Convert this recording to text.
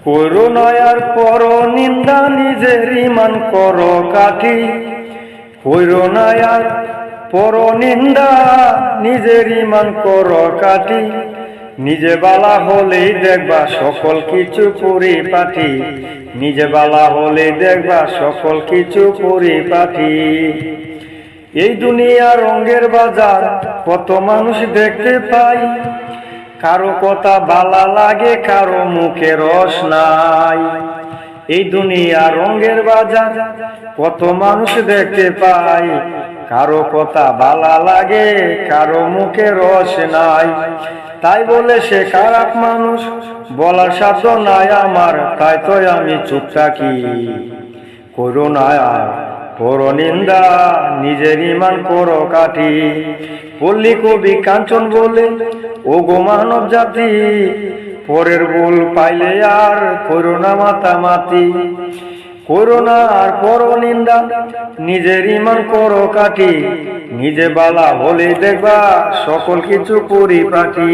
করুণায়ার পর নিন্দা নিজের ইমান কর কাঠি। করুণায়ার পর নিন্দা নিজের ইমান কর কাঠি। নিজে বালা হলেই দেখবা সকল কিছু পরিপাটি। নিজে বালা হলেই দেখবা সকল কিছু পরিপাটি। এই দুনিয়া রঙের বাজার, কত মানুষ দেখতে পাই। কারো কথা ভালো লাগে, কারো মুখে রস নাই। এই দুনিয়া রঙের বাজার, কত মানুষ দেখতে পাই। কারো কথা ভালো লাগে, কারো মুখে রস নাই। তাই বলে সে খারাপ মানুষ বলার সাধ্য নাই আমার, তাই তো আমি চুপ থাকি। করুণায়ার পর নিন্দা নিজের ইমান কর কাঠি। পল্লী কবি কাঞ্চন বলে, ও গো মানব জাতি, পরের ভুল পাইলে আর করুণা মাতামাতি। করুণা আর পর নিন্দা নিজের ইমান কর কাঠি। নিজে বালা হলে দেখবা সকল কিছু পরিপাটি।